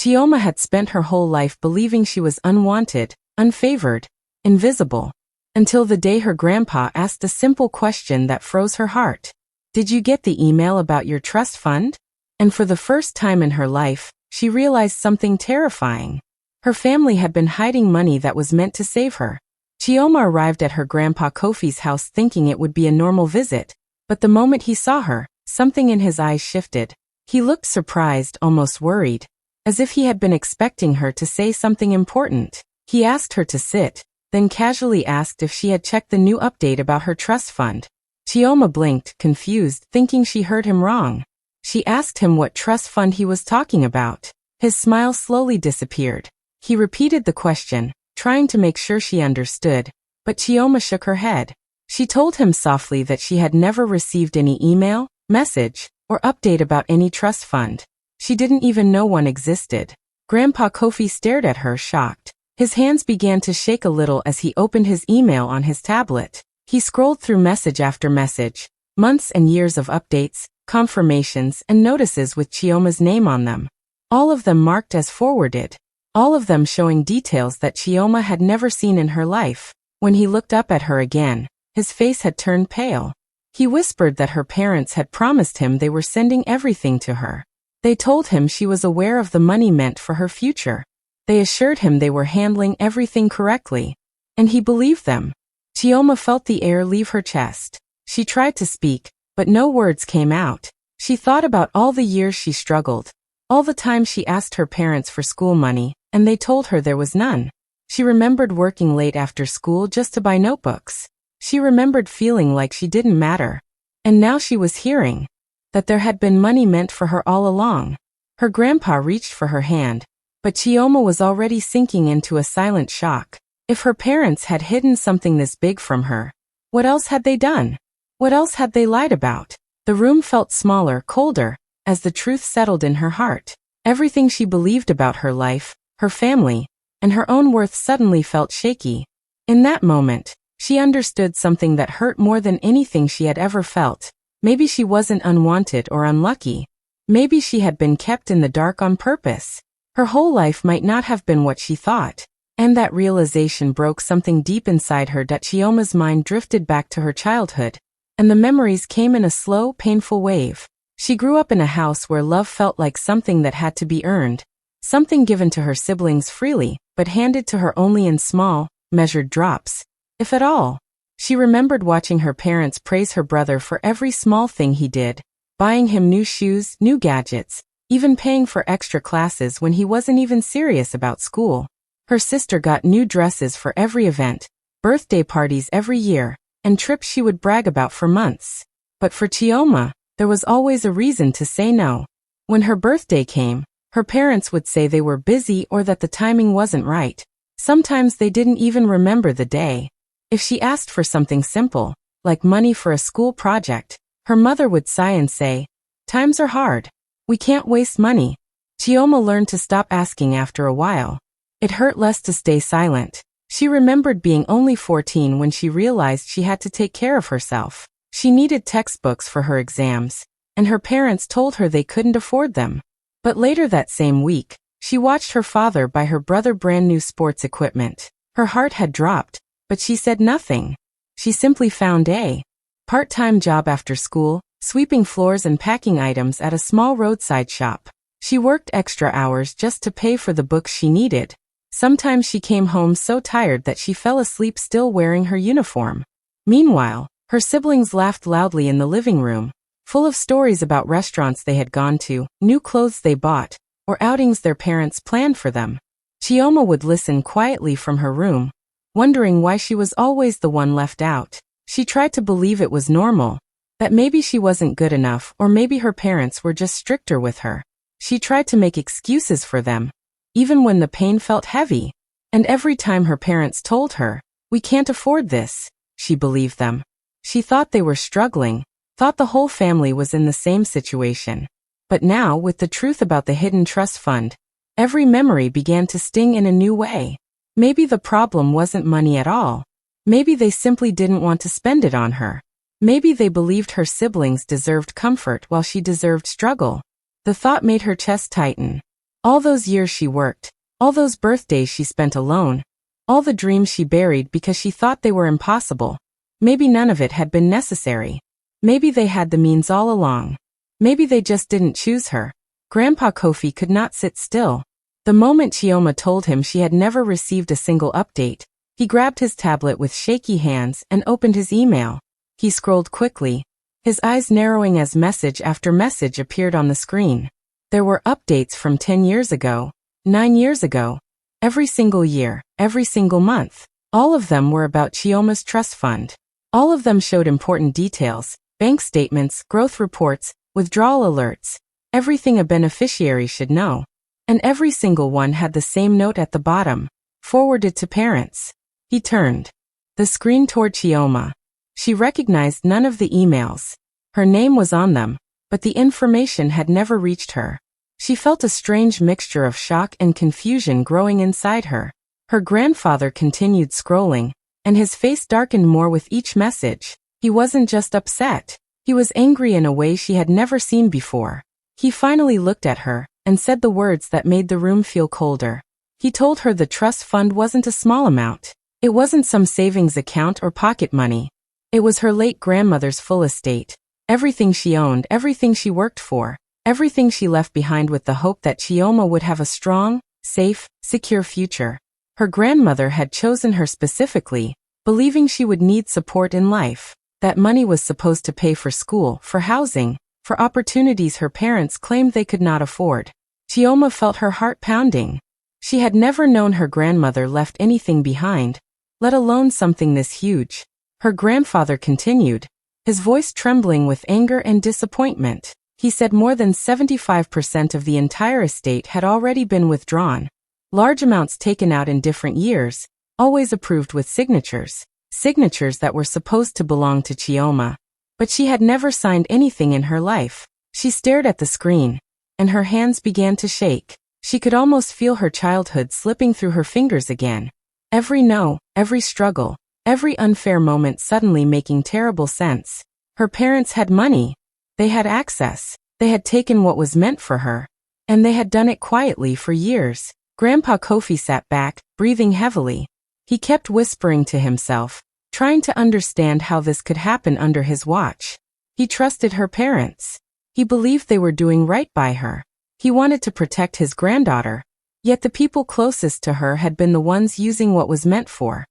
Chioma had spent her whole life believing she was unwanted, unfavored, invisible, until the day her grandpa asked a simple question that froze her heart. "Did you get the email about your trust fund?" And for the first time in her life, she realized something terrifying. Her family had been hiding money that was meant to save her. Chioma arrived at her grandpa Kofi's house thinking it would be a normal visit, but the moment he saw her, something in his eyes shifted. He looked surprised, almost worried, as if he had been expecting her to say something important. He asked her to sit, then casually asked if she had checked the new update about her trust fund. Chioma blinked, confused, thinking she heard him wrong. She asked him what trust fund he was talking about. His smile slowly disappeared. He repeated the question, trying to make sure she understood, but Chioma shook her head. She told him softly that she had never received any email, message, or update about any trust fund. She didn't even know one existed. Grandpa Kofi stared at her, shocked. His hands began to shake a little as he opened his email on his tablet. He scrolled through message after message, months and years of updates, confirmations, and notices with Chioma's name on them. All of them marked as forwarded. All of them showing details that Chioma had never seen in her life. When he looked up at her again, his face had turned pale. He whispered that her parents had promised him they were sending everything to her. They told him she was aware of the money meant for her future. They assured him they were handling everything correctly. And he believed them. Chioma felt the air leave her chest. She tried to speak, but no words came out. She thought about all the years she struggled, all the time she asked her parents for school money, and they told her there was none. She remembered working late after school just to buy notebooks. She remembered feeling like she didn't matter. And now she was hearing that there had been money meant for her all along. Her grandpa reached for her hand, but Chioma was already sinking into a silent shock. If her parents had hidden something this big from her, what else had they done? What else had they lied about? The room felt smaller, colder, as the truth settled in her heart. Everything she believed about her life, her family, and her own worth suddenly felt shaky. In that moment, she understood something that hurt more than anything she had ever felt. Maybe she wasn't unwanted or unlucky. Maybe she had been kept in the dark on purpose. Her whole life might not have been what she thought. And that realization broke something deep inside her. That Chioma's mind drifted back to her childhood, and the memories came in a slow, painful wave. She grew up in a house where love felt like something that had to be earned, something given to her siblings freely, but handed to her only in small, measured drops, if at all. She remembered watching her parents praise her brother for every small thing he did, buying him new shoes, new gadgets, even paying for extra classes when he wasn't even serious about school. Her sister got new dresses for every event, birthday parties every year, and trips she would brag about for months. But for Chioma, there was always a reason to say no. When her birthday came, her parents would say they were busy or that the timing wasn't right. Sometimes they didn't even remember the day. If she asked for something simple, like money for a school project, her mother would sigh and say, "Times are hard. We can't waste money." Chioma learned to stop asking after a while. It hurt less to stay silent. She remembered being only 14 when she realized she had to take care of herself. She needed textbooks for her exams, and her parents told her they couldn't afford them. But later that same week, she watched her father buy her brother brand new sports equipment. Her heart had dropped, but she said nothing. She simply found a part-time job after school, sweeping floors and packing items at a small roadside shop. She worked extra hours just to pay for the books she needed. Sometimes she came home so tired that she fell asleep still wearing her uniform. Meanwhile, her siblings laughed loudly in the living room, full of stories about restaurants they had gone to, new clothes they bought, or outings their parents planned for them. Chioma would listen quietly from her room, wondering why she was always the one left out. She tried to believe it was normal, that maybe she wasn't good enough or maybe her parents were just stricter with her. She tried to make excuses for them, even when the pain felt heavy. And every time her parents told her, "We can't afford this," she believed them. She thought they were struggling, thought the whole family was in the same situation. But now, with the truth about the hidden trust fund, every memory began to sting in a new way. Maybe the problem wasn't money at all. Maybe they simply didn't want to spend it on her. Maybe they believed her siblings deserved comfort while she deserved struggle. The thought made her chest tighten. All those years she worked, all those birthdays she spent alone, all the dreams she buried because she thought they were impossible. Maybe none of it had been necessary. Maybe they had the means all along. Maybe they just didn't choose her. Grandpa Kofi could not sit still. The moment Chioma told him she had never received a single update, he grabbed his tablet with shaky hands and opened his email. He scrolled quickly, his eyes narrowing as message after message appeared on the screen. There were updates from 10 years ago, 9 years ago, every single year, every single month. All of them were about Chioma's trust fund. All of them showed important details, bank statements, growth reports, withdrawal alerts, everything a beneficiary should know. And every single one had the same note at the bottom, forwarded to parents. He turned the screen toward Chioma. She recognized none of the emails. Her name was on them, but the information had never reached her. She felt a strange mixture of shock and confusion growing inside her. Her grandfather continued scrolling, and his face darkened more with each message. He wasn't just upset. He was angry in a way she had never seen before. He finally looked at her and said the words that made the room feel colder. He told her the trust fund wasn't a small amount. It wasn't some savings account or pocket money. It was her late grandmother's full estate. Everything she owned, everything she worked for, everything she left behind with the hope that Chioma would have a strong, safe, secure future. Her grandmother had chosen her specifically, believing she would need support in life. That money was supposed to pay for school, for housing, for opportunities her parents claimed they could not afford. Chioma felt her heart pounding. She had never known her grandmother left anything behind, let alone something this huge. Her grandfather continued, his voice trembling with anger and disappointment. He said more than 75% of the entire estate had already been withdrawn. Large amounts taken out in different years, always approved with signatures. Signatures that were supposed to belong to Chioma. But she had never signed anything in her life. She stared at the screen, and her hands began to shake. She could almost feel her childhood slipping through her fingers again. Every no, every struggle, every unfair moment suddenly making terrible sense. Her parents had money. They had access. They had taken what was meant for her. And they had done it quietly for years. Grandpa Kofi sat back, breathing heavily. He kept whispering to himself, trying to understand how this could happen under his watch. He trusted her parents. He believed they were doing right by her. He wanted to protect his granddaughter. Yet the people closest to her had been the ones using what was meant for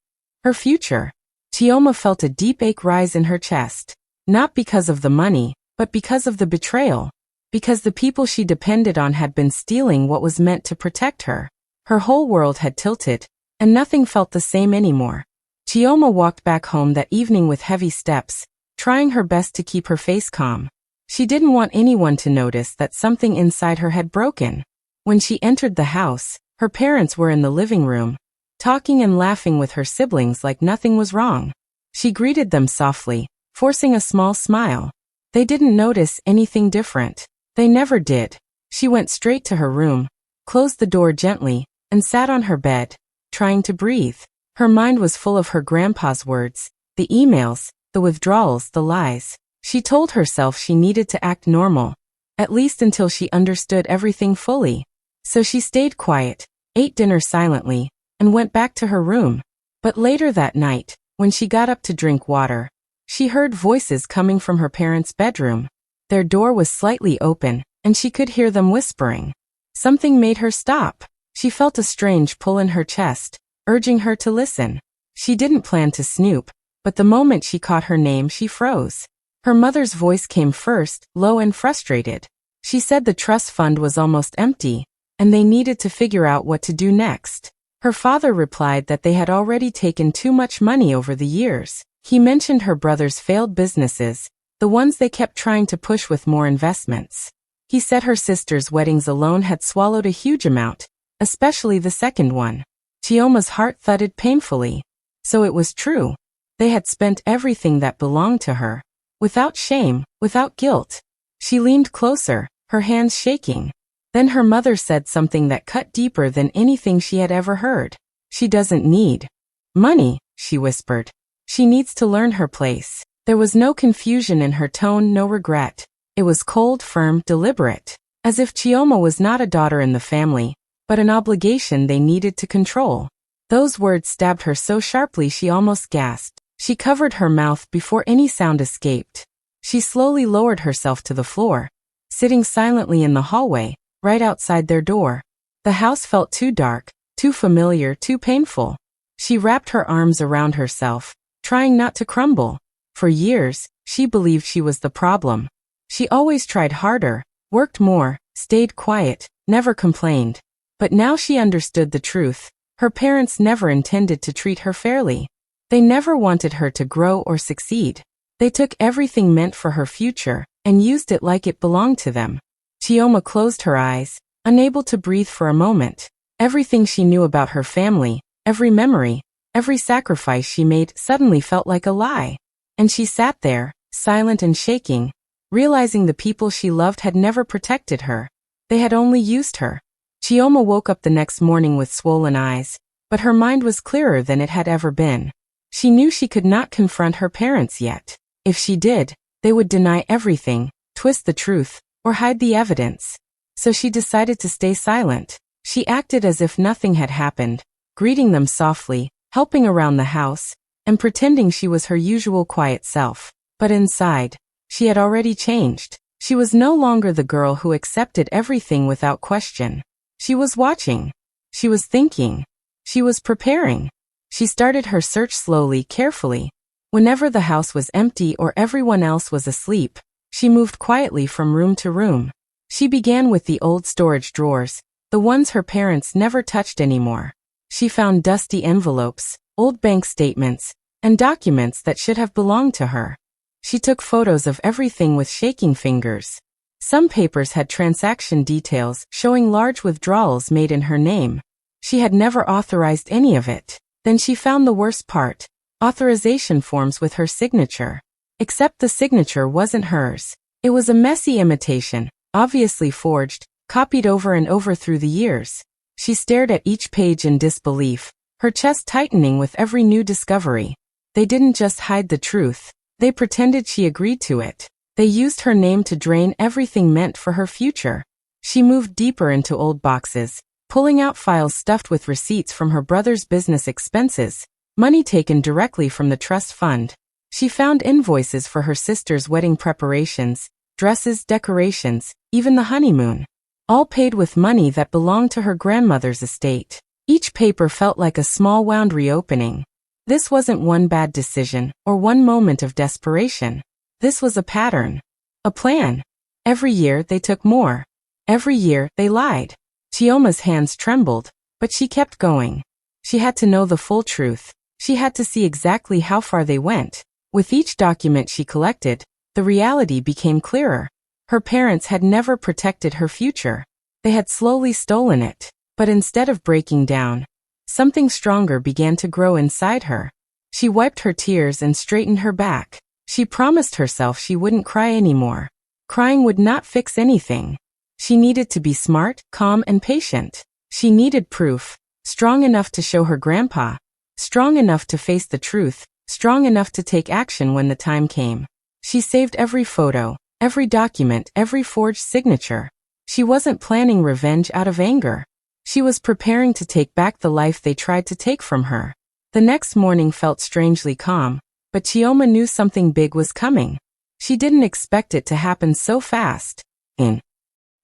her future. Chioma felt a deep ache rise in her chest. Not because of the money, but because of the betrayal. Because the people she depended on had been stealing what was meant to protect her. Her whole world had tilted, and nothing felt the same anymore. Chioma walked back home that evening with heavy steps, trying her best to keep her face calm. She didn't want anyone to notice that something inside her had broken. When she entered the house, her parents were in the living room, talking and laughing with her siblings like nothing was wrong. She greeted them softly, forcing a small smile. They didn't notice anything different. They never did. She went straight to her room, closed the door gently, and sat on her bed, trying to breathe. Her mind was full of her grandpa's words, the emails, the withdrawals, the lies. She told herself she needed to act normal, at least until she understood everything fully. So she stayed quiet, ate dinner silently, and went back to her room. But later that night, when she got up to drink water, she heard voices coming from her parents' bedroom. Their door was slightly open, and she could hear them whispering. Something made her stop. She felt a strange pull in her chest, urging her to listen. She didn't plan to snoop, but the moment she caught her name she froze. Her mother's voice came first, low and frustrated. She said the trust fund was almost empty, and they needed to figure out what to do next. Her father replied that they had already taken too much money over the years. He mentioned her brother's failed businesses, the ones they kept trying to push with more investments. He said her sister's weddings alone had swallowed a huge amount, especially the second one. Chioma's heart thudded painfully. So it was true. They had spent everything that belonged to her. Without shame, without guilt. She leaned closer, her hands shaking. Then her mother said something that cut deeper than anything she had ever heard. She doesn't need money, she whispered. She needs to learn her place. There was no confusion in her tone, no regret. It was cold, firm, deliberate. as if Chioma was not a daughter in the family, but an obligation they needed to control. Those words stabbed her so sharply she almost gasped. She covered her mouth before any sound escaped. She slowly lowered herself to the floor, sitting silently in the hallway, right outside their door. The house felt too dark, too familiar, too painful. She wrapped her arms around herself, trying not to crumble. For years, she believed she was the problem. She always tried harder, worked more, stayed quiet, never complained. But now she understood the truth. Her parents never intended to treat her fairly. They never wanted her to grow or succeed. They took everything meant for her future and used it like it belonged to them. Chioma closed her eyes, unable to breathe for a moment. Everything she knew about her family, every memory, every sacrifice she made suddenly felt like a lie. And she sat there, silent and shaking, realizing the people she loved had never protected her. They had only used her. Chioma woke up the next morning with swollen eyes, but her mind was clearer than it had ever been. She knew she could not confront her parents yet. If she did, they would deny everything, twist the truth, or hide the evidence. So she decided to stay silent. She acted as if nothing had happened, greeting them softly, helping around the house, and pretending she was her usual quiet self. But inside, she had already changed. She was no longer the girl who accepted everything without question. She was watching. She was thinking. She was preparing. She started her search slowly, carefully. Whenever the house was empty or everyone else was asleep, she moved quietly from room to room. She began with the old storage drawers, the ones her parents never touched anymore. She found dusty envelopes, old bank statements, and documents that should have belonged to her. She took photos of everything with shaking fingers. Some papers had transaction details showing large withdrawals made in her name. She had never authorized any of it. Then she found the worst part: authorization forms with her signature. Except the signature wasn't hers. It was a messy imitation, obviously forged, copied over and over through the years. She stared at each page in disbelief, her chest tightening with every new discovery. They didn't just hide the truth. They pretended she agreed to it. They used her name to drain everything meant for her future. She moved deeper into old boxes, pulling out files stuffed with receipts from her brother's business expenses, money taken directly from the trust fund. She found invoices for her sister's wedding preparations, dresses, decorations, even the honeymoon. All paid with money that belonged to her grandmother's estate. Each paper felt like a small wound reopening. This wasn't one bad decision or one moment of desperation. This was a pattern. A plan. Every year they took more. Every year they lied. Chioma's hands trembled, but she kept going. She had to know the full truth. She had to see exactly how far they went. With each document she collected, the reality became clearer. Her parents had never protected her future. They had slowly stolen it. But instead of breaking down, something stronger began to grow inside her. She wiped her tears and straightened her back. She promised herself she wouldn't cry anymore. Crying would not fix anything. She needed to be smart, calm, and patient. She needed proof, strong enough to show her grandpa, strong enough to face the truth, strong enough to take action when the time came. She saved every photo, every document, every forged signature. She wasn't planning revenge out of anger. She was preparing to take back the life they tried to take from her. The next morning felt strangely calm, but Chioma knew something big was coming. She didn't expect it to happen so fast. In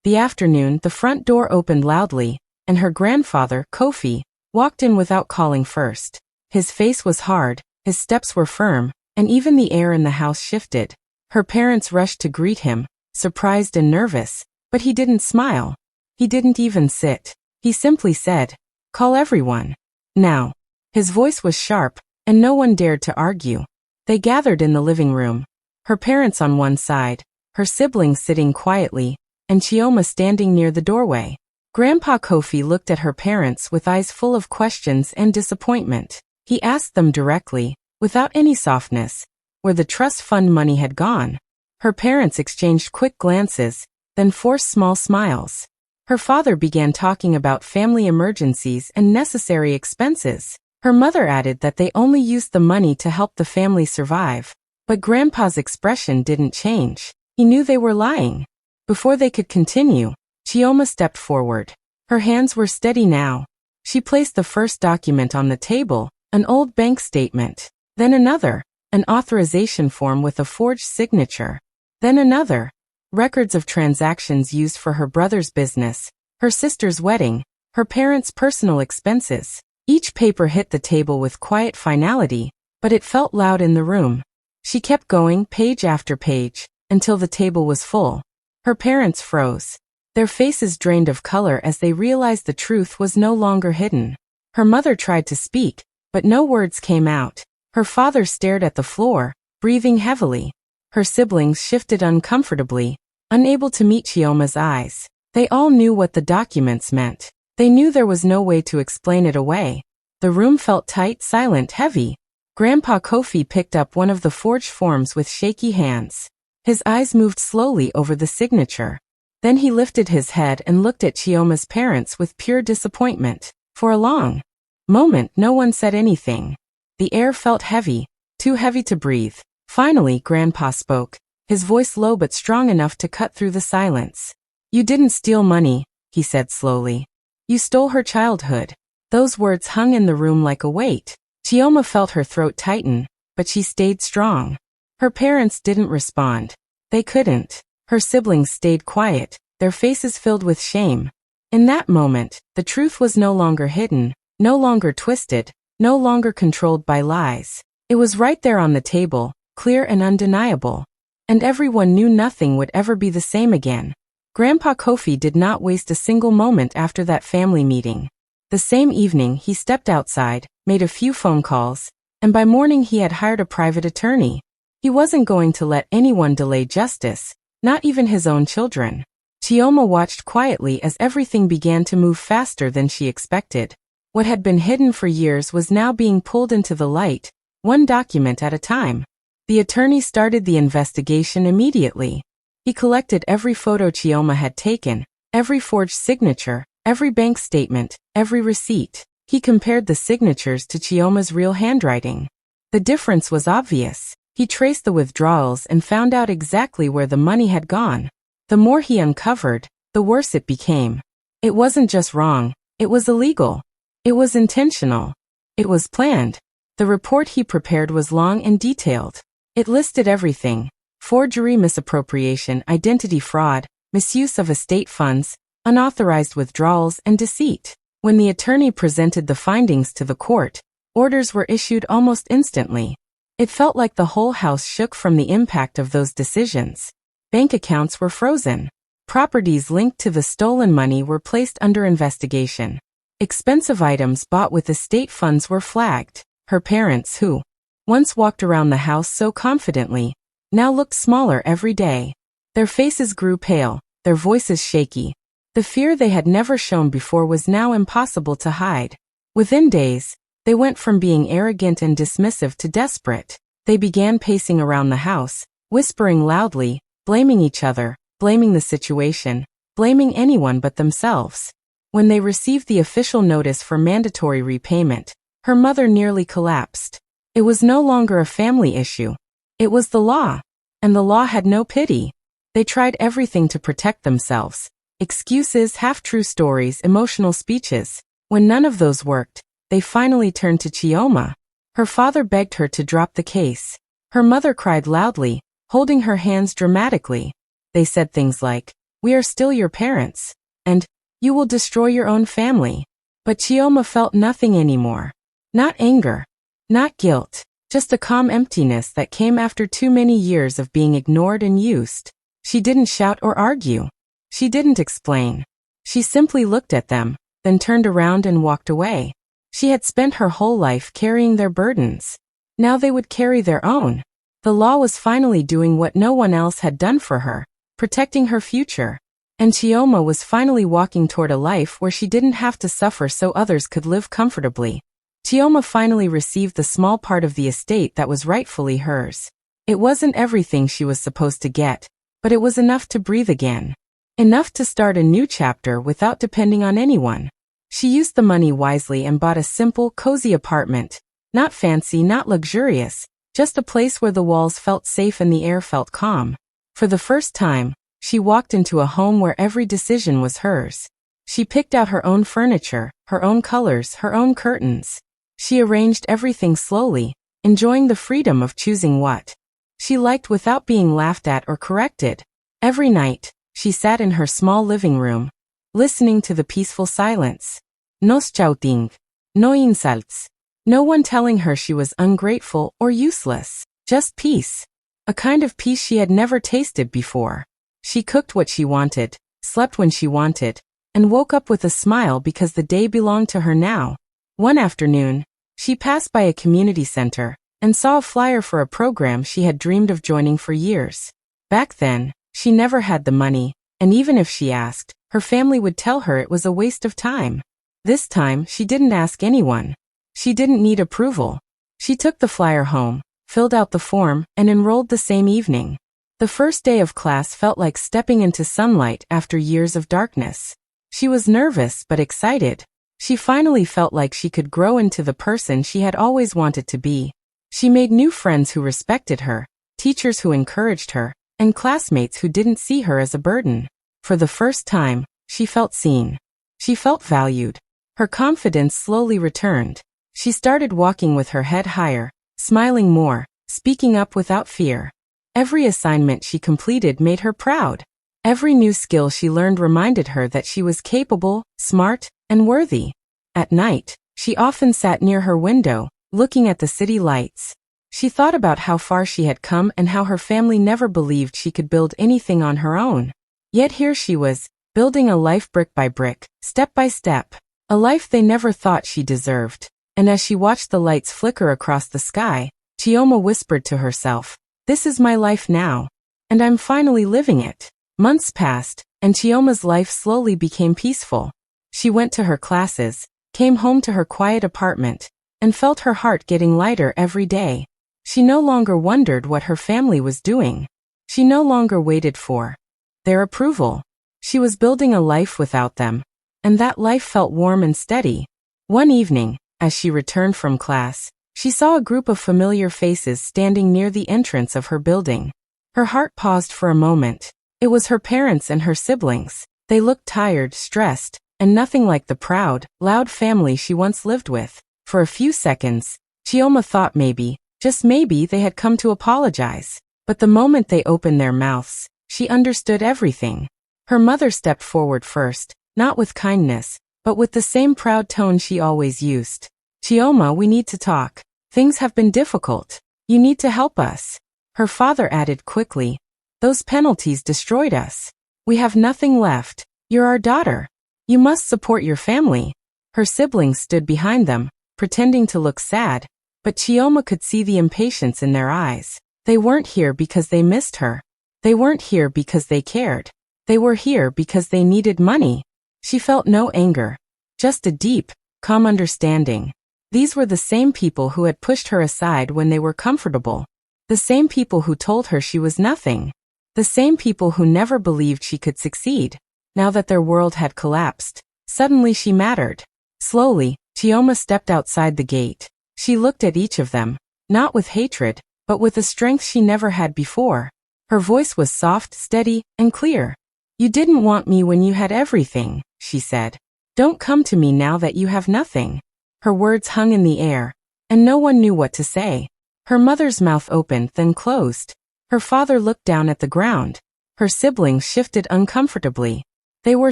the afternoon, the front door opened loudly, and her grandfather, Kofi, walked in without calling first. His face was hard, his steps were firm, and even the air in the house shifted. Her parents rushed to greet him, surprised and nervous, but he didn't smile. He didn't even sit. He simply said, "Call everyone. Now." His voice was sharp, and no one dared to argue. They gathered in the living room. Her parents on one side, her siblings sitting quietly, and Chioma standing near the doorway. Grandpa Kofi looked at her parents with eyes full of questions and disappointment. He asked them directly, without any softness, where the trust fund money had gone. Her parents exchanged quick glances, then forced small smiles. Her father began talking about family emergencies and necessary expenses. Her mother added that they only used the money to help the family survive. But Grandpa's expression didn't change. He knew they were lying. Before they could continue, Chioma stepped forward. Her hands were steady now. She placed the first document on the table, an old bank statement. Then another, an authorization form with a forged signature. Then another, records of transactions used for her brother's business, her sister's wedding, her parents' personal expenses. Each paper hit the table with quiet finality, but it felt loud in the room. She kept going, page after page, until the table was full. Her parents froze. Their faces drained of color as they realized the truth was no longer hidden. Her mother tried to speak, but no words came out. Her father stared at the floor, breathing heavily. Her siblings shifted uncomfortably, unable to meet Chioma's eyes. They all knew what the documents meant. They knew there was no way to explain it away. The room felt tight, silent, heavy. Grandpa Kofi picked up one of the forged forms with shaky hands. His eyes moved slowly over the signature. Then he lifted his head and looked at Chioma's parents with pure disappointment. For a long moment, no one said anything. The air felt heavy, too heavy to breathe. Finally, Grandpa spoke, his voice low but strong enough to cut through the silence. "You didn't steal money," he said slowly. "You stole her childhood." Those words hung in the room like a weight. Chioma felt her throat tighten, but she stayed strong. Her parents didn't respond. They couldn't. Her siblings stayed quiet, their faces filled with shame. In that moment, the truth was no longer hidden, no longer twisted, no longer controlled by lies. It was right there on the table, clear and undeniable. And everyone knew nothing would ever be the same again. Grandpa Kofi did not waste a single moment after that family meeting. The same evening, he stepped outside, made a few phone calls, and by morning he had hired a private attorney. He wasn't going to let anyone delay justice, not even his own children. Chioma watched quietly as everything began to move faster than she expected. What had been hidden for years was now being pulled into the light, one document at a time. The attorney started the investigation immediately. He collected every photo Chioma had taken, every forged signature, every bank statement, every receipt. He compared the signatures to Chioma's real handwriting. The difference was obvious. He traced the withdrawals and found out exactly where the money had gone. The more he uncovered, the worse it became. It wasn't just wrong, it was illegal. It was intentional. It was planned. The report he prepared was long and detailed. It listed everything: forgery, misappropriation, identity fraud, misuse of estate funds, unauthorized withdrawals, and deceit. When the attorney presented the findings to the court, orders were issued almost instantly. It felt like the whole house shook from the impact of those decisions. Bank accounts were frozen. Properties linked to the stolen money were placed under investigation. Expensive items bought with estate funds were flagged. Her parents, who once walked around the house so confidently, now looked smaller every day. Their faces grew pale, their voices shaky. The fear they had never shown before was now impossible to hide. Within days, they went from being arrogant and dismissive to desperate. They began pacing around the house, whispering loudly, blaming each other, blaming the situation, blaming anyone but themselves. When they received the official notice for mandatory repayment, her mother nearly collapsed. It was no longer a family issue. It was the law. And the law had no pity. They tried everything to protect themselves. Excuses, half-true stories, emotional speeches. When none of those worked, they finally turned to Chioma. Her father begged her to drop the case. Her mother cried loudly, holding her hands dramatically. They said things like, "We are still your parents," and "You will destroy your own family." But Chioma felt nothing anymore. Not anger. Not guilt. Just a calm emptiness that came after too many years of being ignored and used. She didn't shout or argue. She didn't explain. She simply looked at them, then turned around and walked away. She had spent her whole life carrying their burdens. Now they would carry their own. The law was finally doing what no one else had done for her, protecting her future. And Chioma was finally walking toward a life where she didn't have to suffer so others could live comfortably. Chioma finally received the small part of the estate that was rightfully hers. It wasn't everything she was supposed to get, but it was enough to breathe again. Enough to start a new chapter without depending on anyone. She used the money wisely and bought a simple, cozy apartment. Not fancy, not luxurious, just a place where the walls felt safe and the air felt calm. For the first time, She walked into a home where every decision was hers. She picked out her own furniture, her own colors, her own curtains. She arranged everything slowly, enjoying the freedom of choosing what she liked without being laughed at or corrected. Every night, she sat in her small living room, listening to the peaceful silence. No shouting, no insults, no one telling her she was ungrateful or useless. Just peace. A kind of peace she had never tasted before. She cooked what she wanted, slept when she wanted, and woke up with a smile because the day belonged to her now. One afternoon, she passed by a community center and saw a flyer for a program she had dreamed of joining for years. Back then, she never had the money, and even if she asked, her family would tell her it was a waste of time. This time, she didn't ask anyone. She didn't need approval. She took the flyer home, filled out the form, and enrolled the same evening. The first day of class felt like stepping into sunlight after years of darkness. She was nervous but excited. She finally felt like she could grow into the person she had always wanted to be. She made new friends who respected her, teachers who encouraged her, and classmates who didn't see her as a burden. For the first time, she felt seen. She felt valued. Her confidence slowly returned. She started walking with her head higher, smiling more, speaking up without fear. Every assignment she completed made her proud. Every new skill she learned reminded her that she was capable, smart, and worthy. At night, she often sat near her window, looking at the city lights. She thought about how far she had come and how her family never believed she could build anything on her own. Yet here she was, building a life brick by brick, step by step. A life they never thought she deserved. And as she watched the lights flicker across the sky, Chioma whispered to herself, "This is my life now. And I'm finally living it." Months passed, and Chioma's life slowly became peaceful. She went to her classes, came home to her quiet apartment, and felt her heart getting lighter every day. She no longer wondered what her family was doing. She no longer waited for their approval. She was building a life without them, and that life felt warm and steady. One evening, as she returned from class, she saw a group of familiar faces standing near the entrance of her building. Her heart paused for a moment. It was her parents and her siblings. They looked tired, stressed, and nothing like the proud, loud family she once lived with. For a few seconds, Chioma thought maybe, just maybe, they had come to apologize. But the moment they opened their mouths, she understood everything. Her mother stepped forward first, not with kindness, but with the same proud tone she always used. "Chioma, we need to talk. Things have been difficult. You need to help us." Her father added quickly, "Those penalties destroyed us. We have nothing left. You're our daughter. You must support your family." Her siblings stood behind them, pretending to look sad, but Chioma could see the impatience in their eyes. They weren't here because they missed her. They weren't here because they cared. They were here because they needed money. She felt no anger, just a deep, calm understanding. These were the same people who had pushed her aside when they were comfortable. The same people who told her she was nothing. The same people who never believed she could succeed. Now that their world had collapsed, suddenly she mattered. Slowly, Chioma stepped outside the gate. She looked at each of them, not with hatred, but with a strength she never had before. Her voice was soft, steady, and clear. "You didn't want me when you had everything," she said. "Don't come to me now that you have nothing." Her words hung in the air, and no one knew what to say. Her mother's mouth opened, then closed. Her father looked down at the ground. Her siblings shifted uncomfortably. They were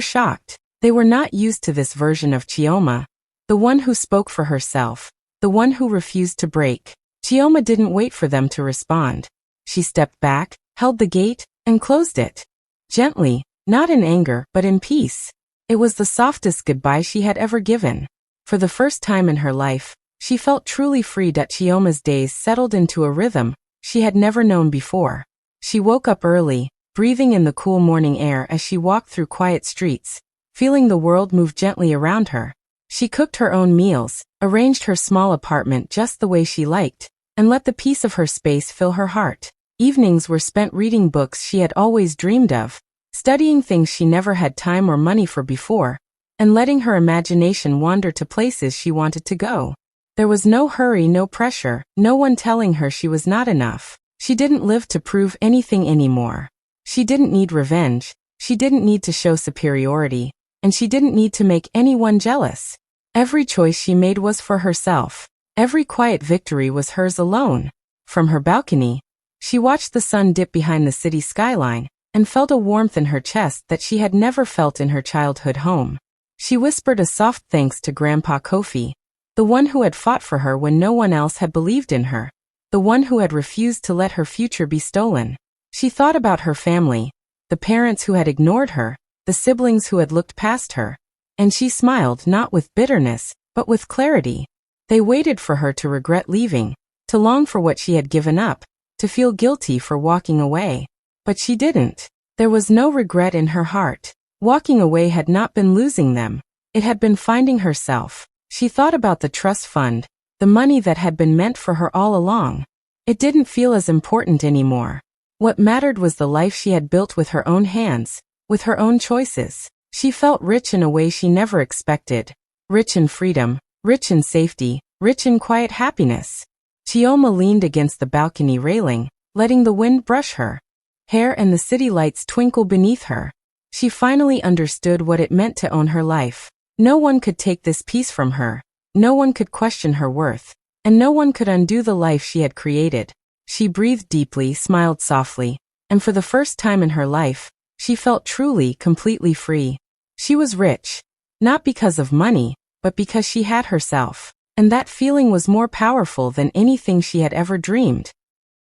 shocked. They were not used to this version of Chioma, the one who spoke for herself, the one who refused to break. Chioma didn't wait for them to respond. She stepped back, held the gate, and closed it. Gently, not in anger, but in peace. It was the softest goodbye she had ever given. For the first time in her life, she felt truly free. Chioma's days settled into a rhythm she had never known before. She woke up early, breathing in the cool morning air as she walked through quiet streets, feeling the world move gently around her. She cooked her own meals, arranged her small apartment just the way she liked, and let the peace of her space fill her heart. Evenings were spent reading books she had always dreamed of, studying things she never had time or money for before, and letting her imagination wander to places she wanted to go. There was no hurry, no pressure, no one telling her she was not enough. She didn't live to prove anything anymore. She didn't need revenge, she didn't need to show superiority, and she didn't need to make anyone jealous. Every choice she made was for herself. Every quiet victory was hers alone. From her balcony, she watched the sun dip behind the city skyline and felt a warmth in her chest that she had never felt in her childhood home. She whispered a soft thanks to Grandpa Kofi, the one who had fought for her when no one else had believed in her, the one who had refused to let her future be stolen. She thought about her family, the parents who had ignored her, the siblings who had looked past her, and she smiled not with bitterness, but with clarity. They waited for her to regret leaving, to long for what she had given up, to feel guilty for walking away. But she didn't. There was no regret in her heart. Walking away had not been losing them. It had been finding herself. She thought about the trust fund, the money that had been meant for her all along. It didn't feel as important anymore. What mattered was the life she had built with her own hands, with her own choices. She felt rich in a way she never expected. Rich in freedom, rich in safety, rich in quiet happiness. Chioma leaned against the balcony railing, letting the wind brush her hair and the city lights twinkle beneath her. She finally understood what it meant to own her life. No one could take this peace from her. No one could question her worth. And no one could undo the life she had created. She breathed deeply, smiled softly, and for the first time in her life, she felt truly, completely free. She was rich, not because of money, but because she had herself. And that feeling was more powerful than anything she had ever dreamed.